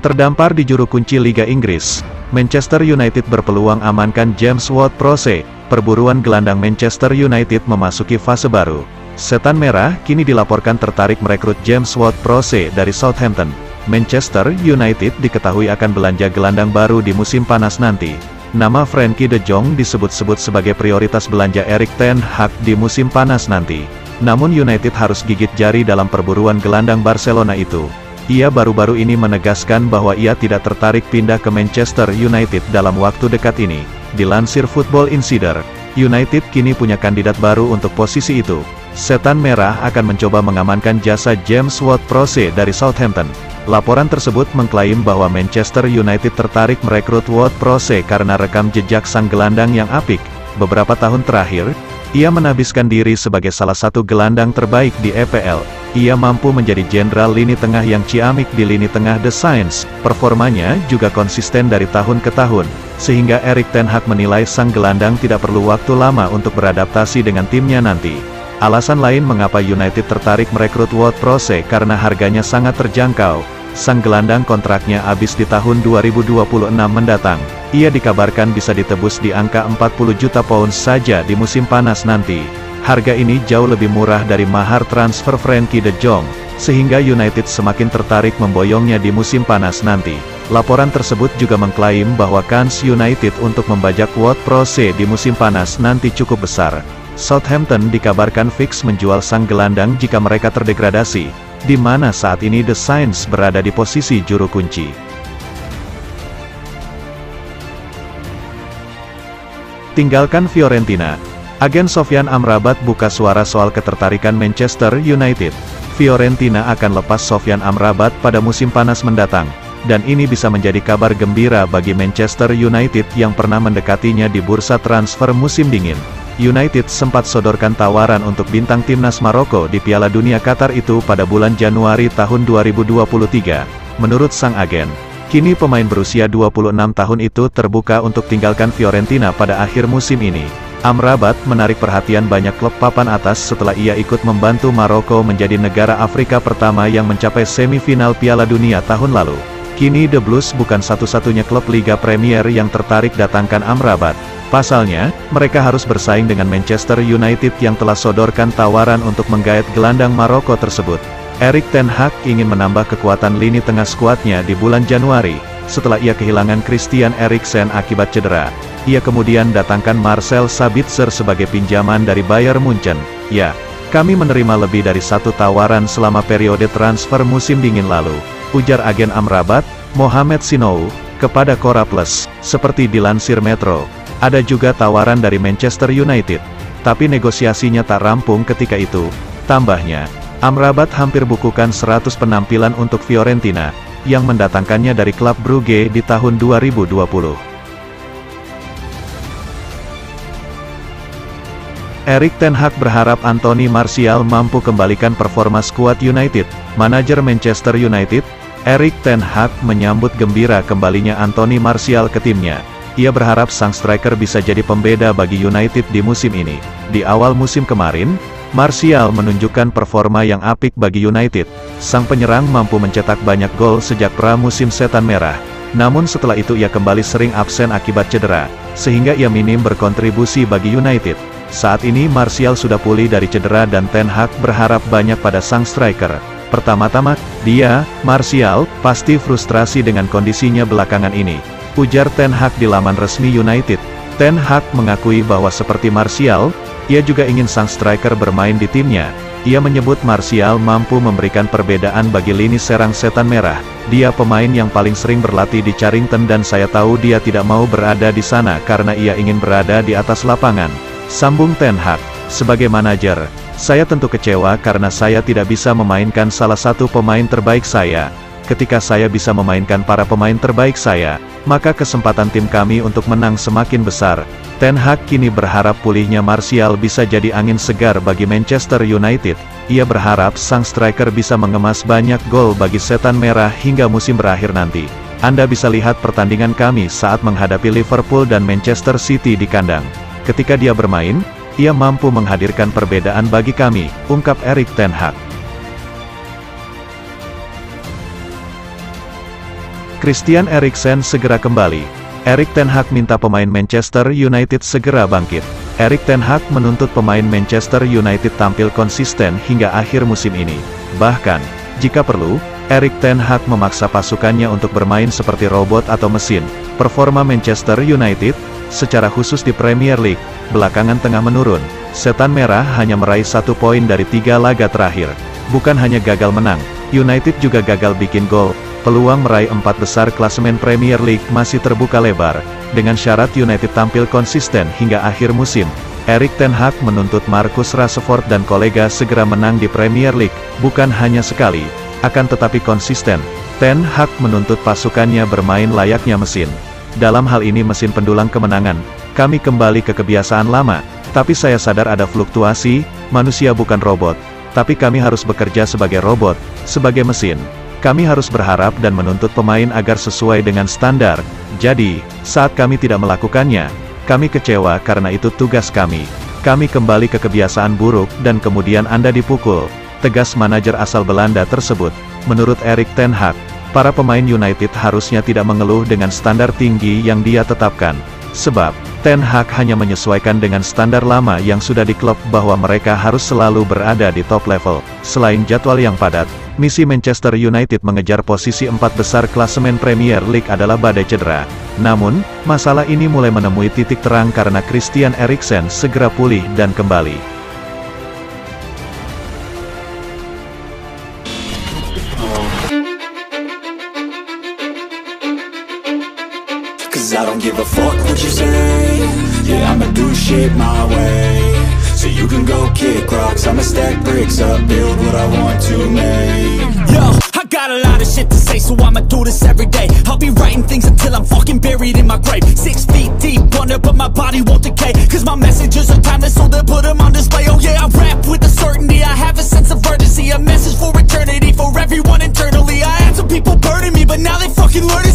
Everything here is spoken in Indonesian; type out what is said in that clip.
Terdampar di juru kunci Liga Inggris, Manchester United berpeluang amankan James Ward-Prowse. Perburuan gelandang Manchester United memasuki fase baru. Setan Merah kini dilaporkan tertarik merekrut James Ward-Prowse dari Southampton. Manchester United diketahui akan belanja gelandang baru di musim panas nanti. Nama Frenkie de Jong disebut-sebut sebagai prioritas belanja Erik ten Hag di musim panas nanti. Namun United harus gigit jari dalam perburuan gelandang Barcelona itu. Ia baru-baru ini menegaskan bahwa ia tidak tertarik pindah ke Manchester United dalam waktu dekat ini. Dilansir Football Insider, United kini punya kandidat baru untuk posisi itu. Setan Merah akan mencoba mengamankan jasa James Ward-Prowse dari Southampton. Laporan tersebut mengklaim bahwa Manchester United tertarik merekrut Ward-Prowse karena rekam jejak sang gelandang yang apik. Beberapa tahun terakhir, ia menabiskan diri sebagai salah satu gelandang terbaik di EPL. Ia mampu menjadi jenderal lini tengah yang ciamik di lini tengah The Saints. Performanya juga konsisten dari tahun ke tahun, sehingga Erik ten Hag menilai sang gelandang tidak perlu waktu lama untuk beradaptasi dengan timnya nanti. Alasan lain mengapa United tertarik merekrut Ward-Prowse karena harganya sangat terjangkau. Sang gelandang kontraknya habis di tahun 2026 mendatang. Ia dikabarkan bisa ditebus di angka 40 juta pound saja di musim panas nanti. Harga ini jauh lebih murah dari mahar transfer Frenkie de Jong, sehingga United semakin tertarik memboyongnya di musim panas nanti. Laporan tersebut juga mengklaim bahwa kans United untuk membajak Ward-Prowse di musim panas nanti cukup besar. Southampton dikabarkan fix menjual sang gelandang jika mereka terdegradasi, di mana saat ini The Saints berada di posisi juru kunci. Tinggalkan Fiorentina. Agen Sofyan Amrabat buka suara soal ketertarikan Manchester United. Fiorentina akan lepas Sofyan Amrabat pada musim panas mendatang, dan ini bisa menjadi kabar gembira bagi Manchester United yang pernah mendekatinya di bursa transfer musim dingin. United sempat sodorkan tawaran untuk bintang timnas Maroko di Piala Dunia Qatar itu pada bulan Januari tahun 2023. Menurut sang agen, kini pemain berusia 26 tahun itu terbuka untuk tinggalkan Fiorentina pada akhir musim ini. Amrabat menarik perhatian banyak klub papan atas setelah ia ikut membantu Maroko menjadi negara Afrika pertama yang mencapai semifinal Piala Dunia tahun lalu. Kini The Blues bukan satu-satunya klub Liga Premier yang tertarik datangkan Amrabat. Pasalnya, mereka harus bersaing dengan Manchester United yang telah sodorkan tawaran untuk menggait gelandang Maroko tersebut. Erik ten Hag ingin menambah kekuatan lini tengah skuadnya di bulan Januari, setelah ia kehilangan Christian Eriksen akibat cedera. Ia kemudian datangkan Marcel Sabitzer sebagai pinjaman dari Bayern Munchen. Ya, kami menerima lebih dari satu tawaran selama periode transfer musim dingin lalu, ujar agen Amrabat, Mohamed Sinou, kepada Kora Plus. Seperti dilansir Metro, ada juga tawaran dari Manchester United, tapi negosiasinya tak rampung ketika itu. Tambahnya, Amrabat hampir bukukan 100 penampilan untuk Fiorentina, yang mendatangkannya dari klub Brugge di tahun 2020. Erik ten Hag berharap Anthony Martial mampu kembalikan performa skuad United. Manajer Manchester United, Erik ten Hag menyambut gembira kembalinya Anthony Martial ke timnya. Ia berharap sang striker bisa jadi pembeda bagi United di musim ini. Di awal musim kemarin, Martial menunjukkan performa yang apik bagi United. Sang penyerang mampu mencetak banyak gol sejak pra-musim Setan Merah. Namun setelah itu ia kembali sering absen akibat cedera, sehingga ia minim berkontribusi bagi United. Saat ini Martial sudah pulih dari cedera dan ten Hag berharap banyak pada sang striker. Pertama-tama, Martial, pasti frustrasi dengan kondisinya belakangan ini, ujar ten Hag di laman resmi United. Ten Hag mengakui bahwa seperti Martial, ia juga ingin sang striker bermain di timnya. Ia menyebut Martial mampu memberikan perbedaan bagi lini serang Setan Merah. Dia pemain yang paling sering berlatih di Carrington dan saya tahu dia tidak mau berada di sana karena ia ingin berada di atas lapangan, sambung ten Hag. Sebagai manajer, saya tentu kecewa karena saya tidak bisa memainkan salah satu pemain terbaik saya. Ketika saya bisa memainkan para pemain terbaik saya, maka kesempatan tim kami untuk menang semakin besar. Ten Hag kini berharap pulihnya Martial bisa jadi angin segar bagi Manchester United. Ia berharap sang striker bisa mengemas banyak gol bagi Setan Merah hingga musim berakhir nanti. Anda bisa lihat pertandingan kami saat menghadapi Liverpool dan Manchester City di kandang. Ketika dia bermain, ia mampu menghadirkan perbedaan bagi kami, ungkap Erik ten Hag. Christian Eriksen segera kembali. Erik ten Hag minta pemain Manchester United segera bangkit. Erik ten Hag menuntut pemain Manchester United tampil konsisten hingga akhir musim ini. Bahkan, jika perlu, Erik ten Hag memaksa pasukannya untuk bermain seperti robot atau mesin. Performa Manchester United, secara khusus di Premier League, belakangan tengah menurun. Setan Merah hanya meraih 1 poin dari 3 laga terakhir. Bukan hanya gagal menang, United juga gagal bikin gol. Peluang meraih 4 besar klasemen Premier League masih terbuka lebar. Dengan syarat United tampil konsisten hingga akhir musim, Erik ten Hag menuntut Marcus Rashford dan kolega segera menang di Premier League, bukan hanya sekali, akan tetapi konsisten. Ten Hag menuntut pasukannya bermain layaknya mesin. Dalam hal ini mesin pendulang kemenangan, kami kembali ke kebiasaan lama, tapi saya sadar ada fluktuasi, manusia bukan robot, tapi kami harus bekerja sebagai robot, sebagai mesin. Kami harus berharap dan menuntut pemain agar sesuai dengan standar. Jadi, saat kami tidak melakukannya, kami kecewa karena itu tugas kami. Kami kembali ke kebiasaan buruk dan kemudian Anda dipukul, tegas manajer asal Belanda tersebut. Menurut Erik ten Hag, para pemain United harusnya tidak mengeluh dengan standar tinggi yang dia tetapkan. Sebab, Ten Hag hanya menyesuaikan dengan standar lama yang sudah di klub bahwa mereka harus selalu berada di top level. Selain jadwal yang padat, misi Manchester United mengejar posisi 4 besar klasemen Premier League adalah badai cedera. Namun, masalah ini mulai menemui titik terang karena Christian Eriksen segera pulih dan kembali. Cause I don't give a fuck what you say. Yeah, I'ma do shit my way. So you can go kick rocks, I'ma stack bricks up, build what I want to make. Yo, I got a lot of shit to say, so I'ma do this every day. I'll be writing things until I'm fucking buried in my grave. 6 feet deep under, but my body won't decay. Cause my messages are timeless, so they'll put them on display. Oh yeah, I rap with a certainty, I have a sense of urgency. A message for eternity, for everyone internally. I had some people burning me, but now they fucking learn